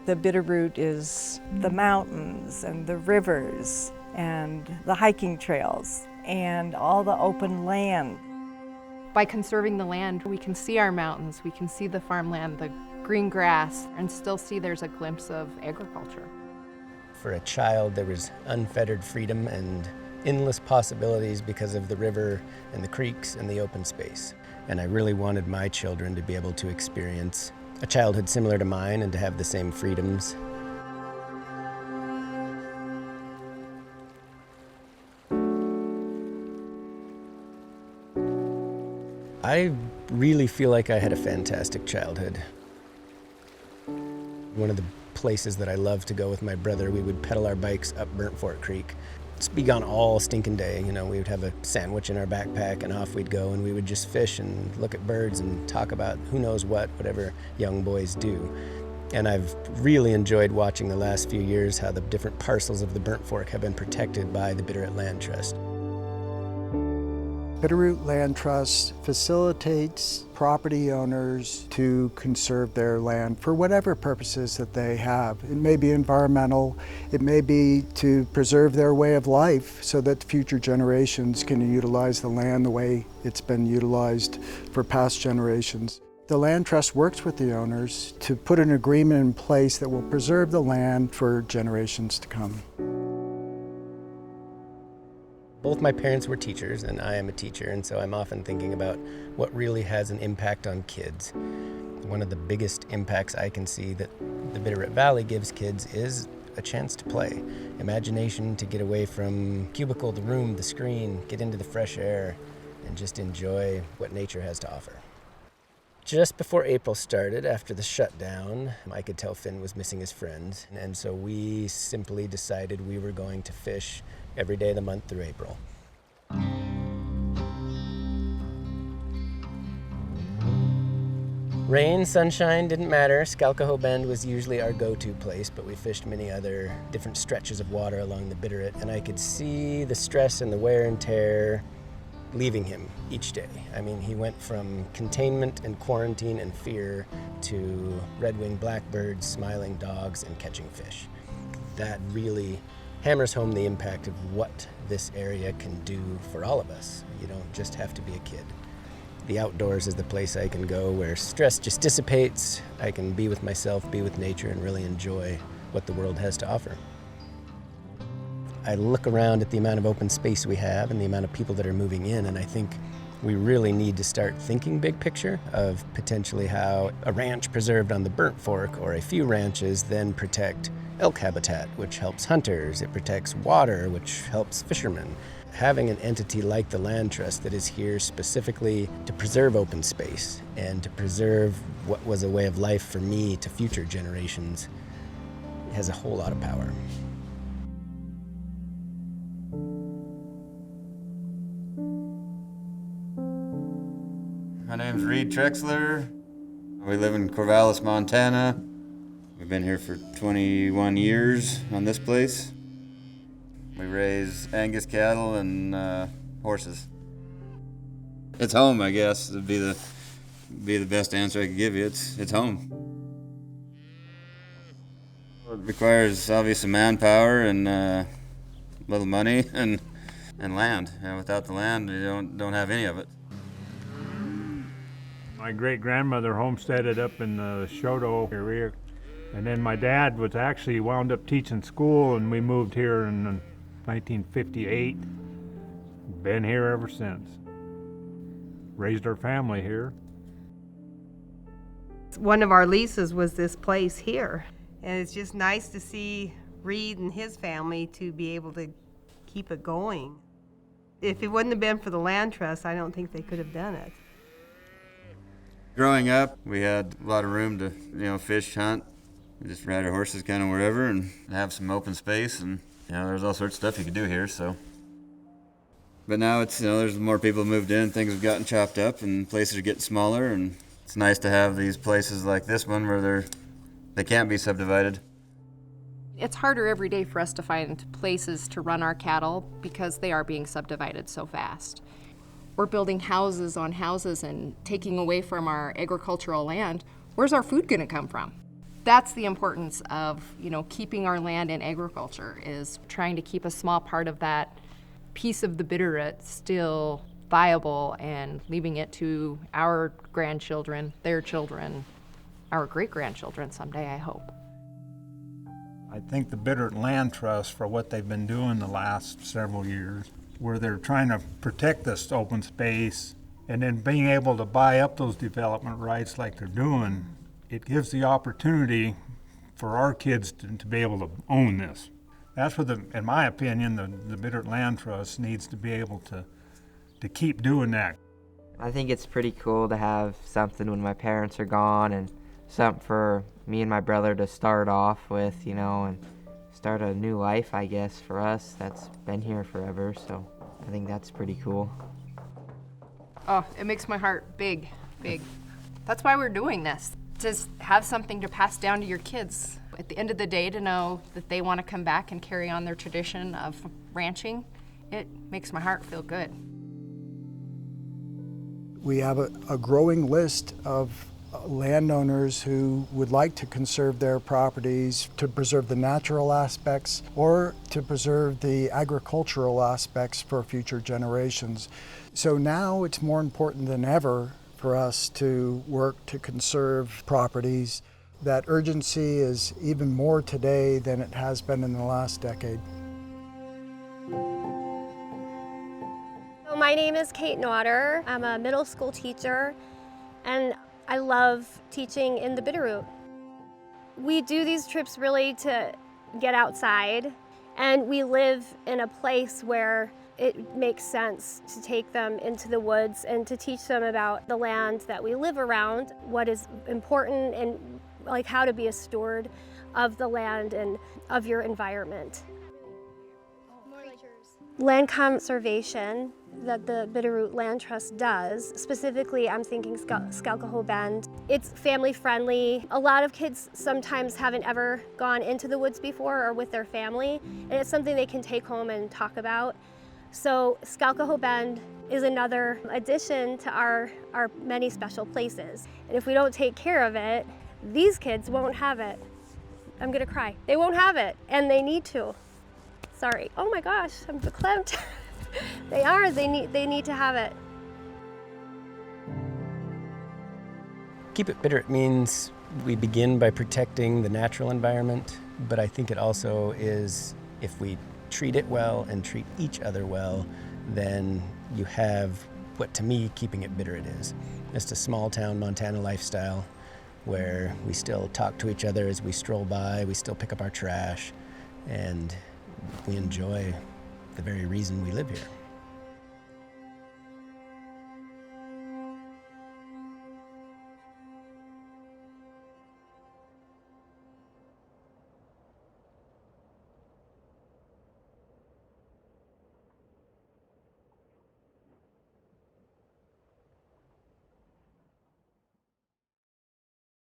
The Bitterroot is the mountains and the rivers and the hiking trails and all the open land. By conserving the land, we can see our mountains, we can see the farmland, the green grass, and still see there's a glimpse of agriculture. For a child, there was unfettered freedom and endless possibilities because of the river and the creeks and the open space. And I really wanted my children to be able to experience a childhood similar to mine and to have the same freedoms. I really feel like I had a fantastic childhood. One of the places that I loved to go with my brother, we would pedal our bikes up Burnt Fork Creek. Just be gone all stinking day. You know, we would have a sandwich in our backpack and off we'd go, and we would just fish and look at birds and talk about who knows what, whatever young boys do. And I've really enjoyed watching the last few years how the different parcels of the Burnt Fork have been protected by the Bitterroot Land Trust. Bitterroot Land Trust facilitates property owners to conserve their land for whatever purposes that they have. It may be environmental, it may be to preserve their way of life so that future generations can utilize the land the way it's been utilized for past generations. The Land Trust works with the owners to put an agreement in place that will preserve the land for generations to come. Both my parents were teachers, and I am a teacher, and so I'm often thinking about what really has an impact on kids. One of the biggest impacts I can see that the Bitterroot Valley gives kids is a chance to play. Imagination to get away from cubicle, the room, the screen, get into the fresh air, and just enjoy what nature has to offer. Just before April started, after the shutdown, I could tell Finn was missing his friends, and so we simply decided we were going to fish every day of the month through April. Rain, sunshine, didn't matter. Skalkaho Bend was usually our go-to place, but we fished many other different stretches of water along the Bitterroot, and I could see the stress and the wear and tear leaving him each day. I mean, he went from containment and quarantine and fear to red-winged blackbirds, smiling dogs, and catching fish. That really hammers home the impact of what this area can do for all of us. You don't just have to be a kid. The outdoors is the place I can go where stress just dissipates. I can be with myself, be with nature, and really enjoy what the world has to offer. I look around at the amount of open space we have and the amount of people that are moving in, and I think we really need to start thinking big picture of potentially how a ranch preserved on the Burnt Fork or a few ranches then protect elk habitat, which helps hunters. It protects water, which helps fishermen. Having an entity like the Land Trust that is here specifically to preserve open space and to preserve what was a way of life for me to future generations has a whole lot of power. My name's Trexler. We live in Corvallis, Montana. We've been here for 21 years on this place. We raise Angus cattle and horses. It's home, I guess. It'd be the best answer I could give you. It's home. It requires obviously manpower and a little money and land. And without the land, you don't have any of it. My great-grandmother homesteaded up in the Shoto area, and then my dad was actually wound up teaching school, and we moved here in 1958. Been here ever since. Raised our family here. One of our leases was this place here, and it's just nice to see Reed and his family to be able to keep it going. If it wouldn't have been for the Land Trust, I don't think they could have done it. Growing up, we had a lot of room to, fish, hunt, just ride our horses kind of wherever and have some open space, and there's all sorts of stuff you could do here. So, but now it's there's more people moved in, things have gotten chopped up, and places are getting smaller, and it's nice to have these places like this one where they can't be subdivided. It's harder every day for us to find places to run our cattle because they are being subdivided so fast. We're building houses on houses and taking away from our agricultural land. Where's our food going to come from? That's the importance of, keeping our land in agriculture, is trying to keep a small part of that piece of the Bitterroot still viable and leaving it to our grandchildren, their children, our great-grandchildren someday, I hope. I think the Bitterroot Land Trust, for what they've been doing the last several years, where they're trying to protect this open space and then being able to buy up those development rights like they're doing, it gives the opportunity for our kids to be able to own this. That's what, in my opinion, the Bitterroot Land Trust needs to be able to keep doing that. I think it's pretty cool to have something when my parents are gone, and something for me and my brother to start off with, and start a new life, I guess, for us that's been here forever. So I think that's pretty cool. Oh, it makes my heart big, big. That's why we're doing this. Just have something to pass down to your kids. At the end of the day, to know that they want to come back and carry on their tradition of ranching, it makes my heart feel good. We have a growing list of landowners who would like to conserve their properties, to preserve the natural aspects or to preserve the agricultural aspects for future generations. So now it's more important than ever for us to work to conserve properties. That urgency is even more today than it has been in the last decade. My name is Kate Naughter. I'm a middle school teacher, and I love teaching in the Bitterroot. We do these trips really to get outside, and we live in a place where it makes sense to take them into the woods and to teach them about the land that we live around, what is important, and like how to be a steward of the land and of your environment. Land conservation that the Bitterroot Land Trust does, specifically I'm thinking Skalkaho Bend. It's family friendly. A lot of kids sometimes haven't ever gone into the woods before or with their family, and it's something they can take home and talk about. So Skalkaho Bend is another addition to our many special places. And if we don't take care of it, these kids won't have it. I'm gonna cry. They won't have it, and they need to. Sorry. Oh my gosh, I'm verklempt. They need to have it. Keep it Bitterroot means we begin by protecting the natural environment, but I think it also is, if we treat it well and treat each other well, then you have what to me keeping it Bitterroot is. Just a small town Montana lifestyle where we still talk to each other as we stroll by, we still pick up our trash, and we enjoy the very reason we live here.